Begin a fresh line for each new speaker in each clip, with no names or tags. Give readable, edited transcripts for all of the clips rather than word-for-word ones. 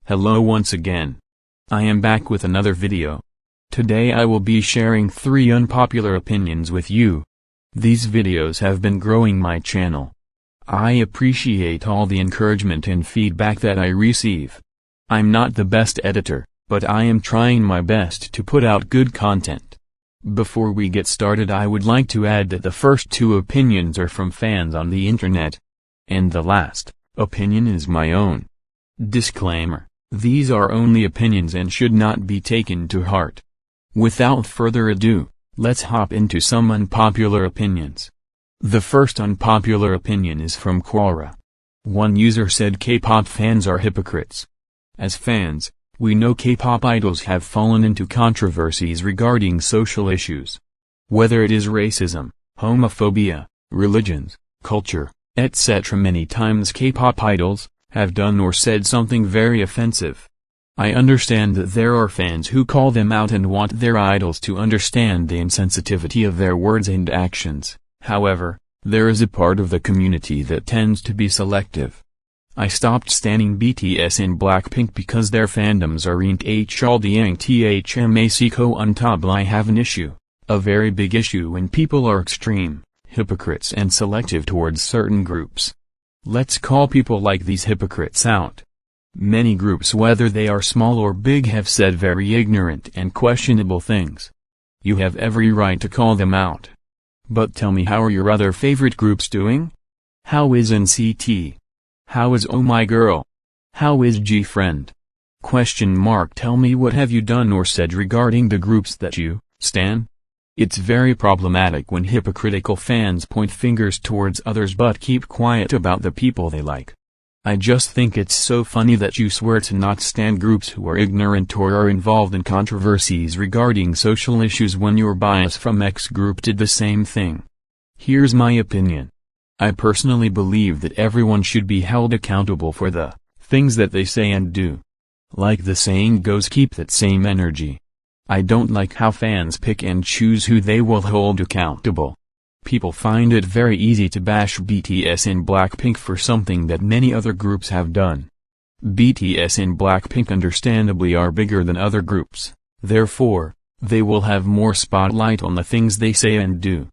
Hello once again. I am back with another video. Today I will be sharing 3 unpopular opinions with you. These videos have been growing my channel. I appreciate all the encouragement and feedback that I receive. I'm not the best editor, but I am trying my best to put out good content. Before we get started, I would like to add that the first 2 opinions are from fans on the internet. And the last opinion is my own. Disclaimer: these are only opinions and should not be taken to heart. Without further ado, let's hop into some unpopular opinions. The first unpopular opinion is from Quora. One user said K-pop fans are hypocrites. As fans, we know K-pop idols have fallen into controversies regarding social issues. Whether it is racism, homophobia, religions, culture, etc. Many times K-pop idols have done or said something very offensive. I understand that there are fans who call them out and want their idols to understand the insensitivity of their words and actions. However, there is a part of the community that tends to be selective. I stopped standing BTS and Blackpink because their fandoms aren't Unpopular. I have an issue, a very big issue, when people are extreme, hypocrites and selective towards certain groups. Let's call people like these hypocrites out. Many groups, whether they are small or big, have said very ignorant and questionable things. You have every right to call them out. But tell me, how are your other favorite groups doing? How is NCT? How is Oh My Girl? How is G-Friend? Tell me, what have you done or said regarding the groups that you stan? It's very problematic when hypocritical fans point fingers towards others but keep quiet about the people they like. I just think it's so funny that you swear to not stan groups who are ignorant or are involved in controversies regarding social issues when your bias from X group did the same thing. Here's my opinion. I personally believe that everyone should be held accountable for the things that they say and do. Like the saying goes, keep that same energy. I don't like how fans pick and choose who they will hold accountable. People find it very easy to bash BTS and Blackpink for something that many other groups have done. BTS and Blackpink understandably are bigger than other groups, therefore, they will have more spotlight on the things they say and do.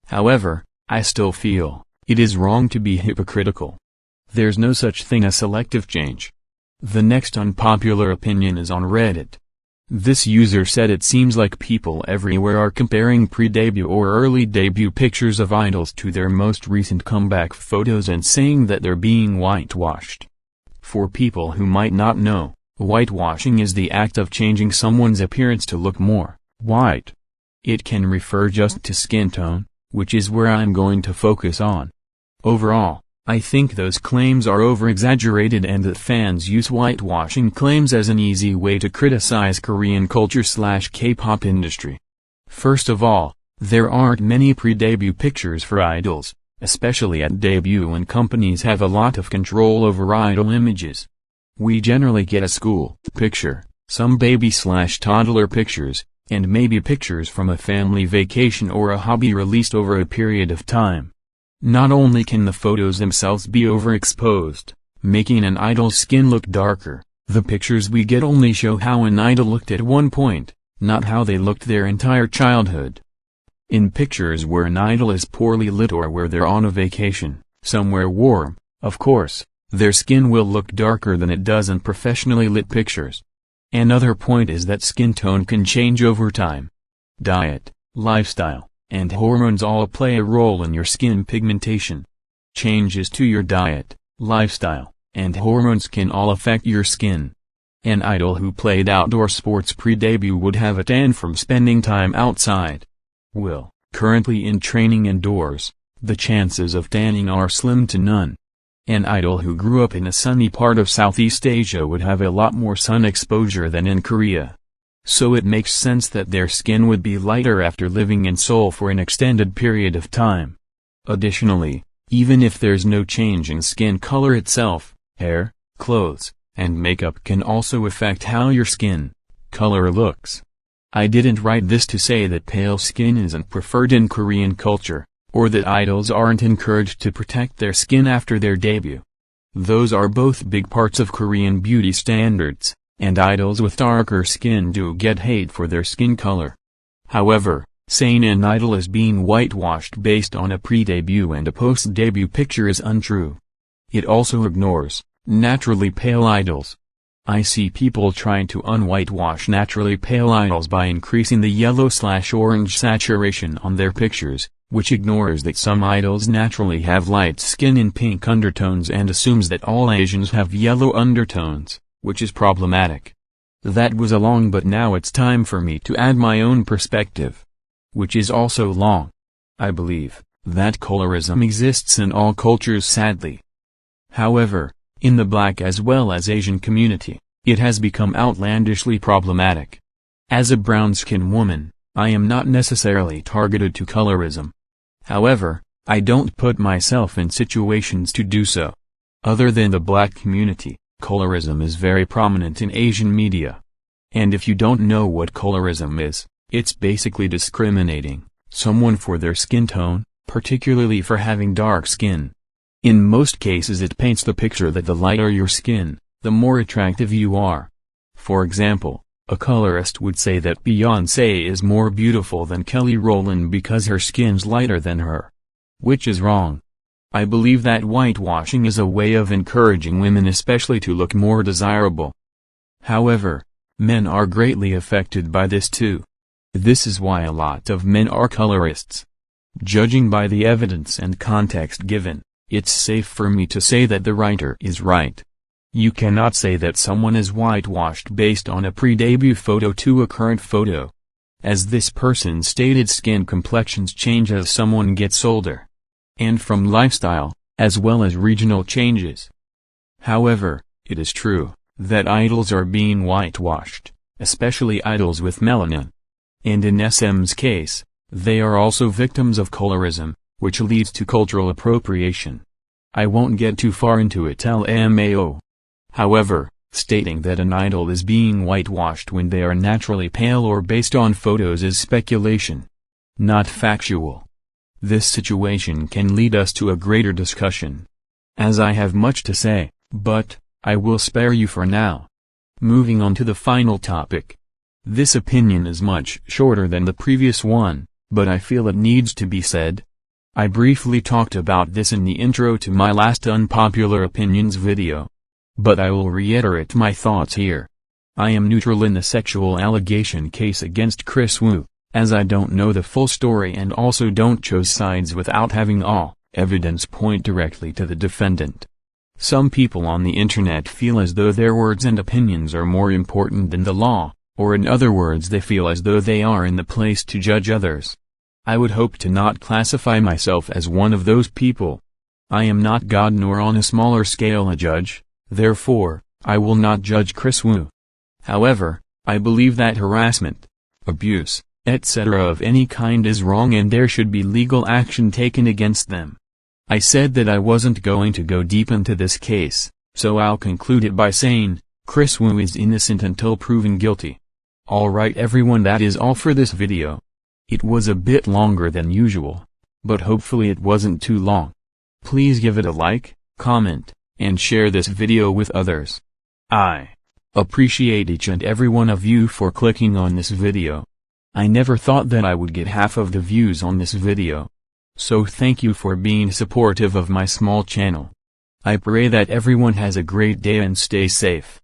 However, I still feel it is wrong to be hypocritical. There's no such thing as selective change. The next unpopular opinion is on Reddit. This user said it seems like people everywhere are comparing pre-debut or early debut pictures of idols to their most recent comeback photos and saying that they're being whitewashed. For people who might not know, whitewashing is the act of changing someone's appearance to look more white. It can refer just to skin tone, which is where I'm going to focus on. Overall, I think those claims are over-exaggerated and that fans use whitewashing claims as an easy way to criticize Korean culture/K-pop industry. First of all, there aren't many pre-debut pictures for idols, especially at debut when companies have a lot of control over idol images. We generally get a school picture, some baby/toddler pictures, and maybe pictures from a family vacation or a hobby released over a period of time. Not only can the photos themselves be overexposed, making an idol's skin look darker, the pictures we get only show how an idol looked at one point, not how they looked their entire childhood. In pictures where an idol is poorly lit or where they're on a vacation, somewhere warm, of course, their skin will look darker than it does in professionally lit pictures. Another point is that skin tone can change over time. Diet, lifestyle, and hormones all play a role in your skin pigmentation. Changes to your diet, lifestyle, and hormones can all affect your skin. An idol who played outdoor sports pre-debut would have a tan from spending time outside. Currently in training indoors, the chances of tanning are slim to none. An idol who grew up in a sunny part of Southeast Asia would have a lot more sun exposure than in Korea. So it makes sense that their skin would be lighter after living in Seoul for an extended period of time. Additionally, even if there's no change in skin color itself, hair, clothes, and makeup can also affect how your skin color looks. I didn't write this to say that pale skin isn't preferred in Korean culture, or that idols aren't encouraged to protect their skin after their debut. Those are both big parts of Korean beauty standards, and idols with darker skin do get hate for their skin color. However, saying an idol is being whitewashed based on a pre-debut and a post-debut picture is untrue. It also ignores naturally pale idols. I see people trying to unwhitewash naturally pale idols by increasing the yellow/orange saturation on their pictures, which ignores that some idols naturally have light skin and pink undertones and assumes that all Asians have yellow undertones, which is problematic. That was a long, but now it's time for me to add my own perspective, which is also long. I believe that colorism exists in all cultures, sadly. However, in the Black as well as Asian community, it has become outlandishly problematic. As a brown-skinned woman, I am not necessarily targeted to colorism. However, I don't put myself in situations to do so. Other than the Black community, colorism is very prominent in Asian media. And if you don't know what colorism is, it's basically discriminating someone for their skin tone, particularly for having dark skin. In most cases it paints the picture that the lighter your skin, the more attractive you are. For example, a colorist would say that Beyoncé is more beautiful than Kelly Rowland because her skin's lighter than her. Which is wrong. I believe that whitewashing is a way of encouraging women especially to look more desirable. However, men are greatly affected by this too. This is why a lot of men are colorists. Judging by the evidence and context given, it's safe for me to say that the writer is right. You cannot say that someone is whitewashed based on a pre-debut photo to a current photo. As this person stated, skin complexions change as someone gets older. And from lifestyle, as well as regional changes. However, it is true that idols are being whitewashed, especially idols with melanin. And in SM's case, they are also victims of colorism, which leads to cultural appropriation. I won't get too far into it LMAO. However, stating that an idol is being whitewashed when they are naturally pale or based on photos is speculation, not factual. This situation can lead us to a greater discussion, as I have much to say, but I will spare you for now. Moving on to the final topic. This opinion is much shorter than the previous one, but I feel it needs to be said. I briefly talked about this in the intro to my last Unpopular Opinions video, but I will reiterate my thoughts here. I am neutral in the sexual allegation case against Chris Wu, as I don't know the full story and also don't choose sides without having all evidence point directly to the defendant. Some people on the internet feel as though their words and opinions are more important than the law, or in other words they feel as though they are in the place to judge others. I would hope to not classify myself as one of those people. I am not God nor on a smaller scale a judge, therefore, I will not judge Chris Wu. However, I believe that harassment, abuse, etc. of any kind is wrong and there should be legal action taken against them. I said that I wasn't going to go deep into this case, so I'll conclude it by saying, Chris Wu is innocent until proven guilty. Alright everyone, that is all for this video. It was a bit longer than usual, but hopefully it wasn't too long. Please give it a like, comment, and share this video with others. I appreciate each and every one of you for clicking on this video. I never thought that I would get half of the views on this video. So thank you for being supportive of my small channel. I pray that everyone has a great day and stay safe.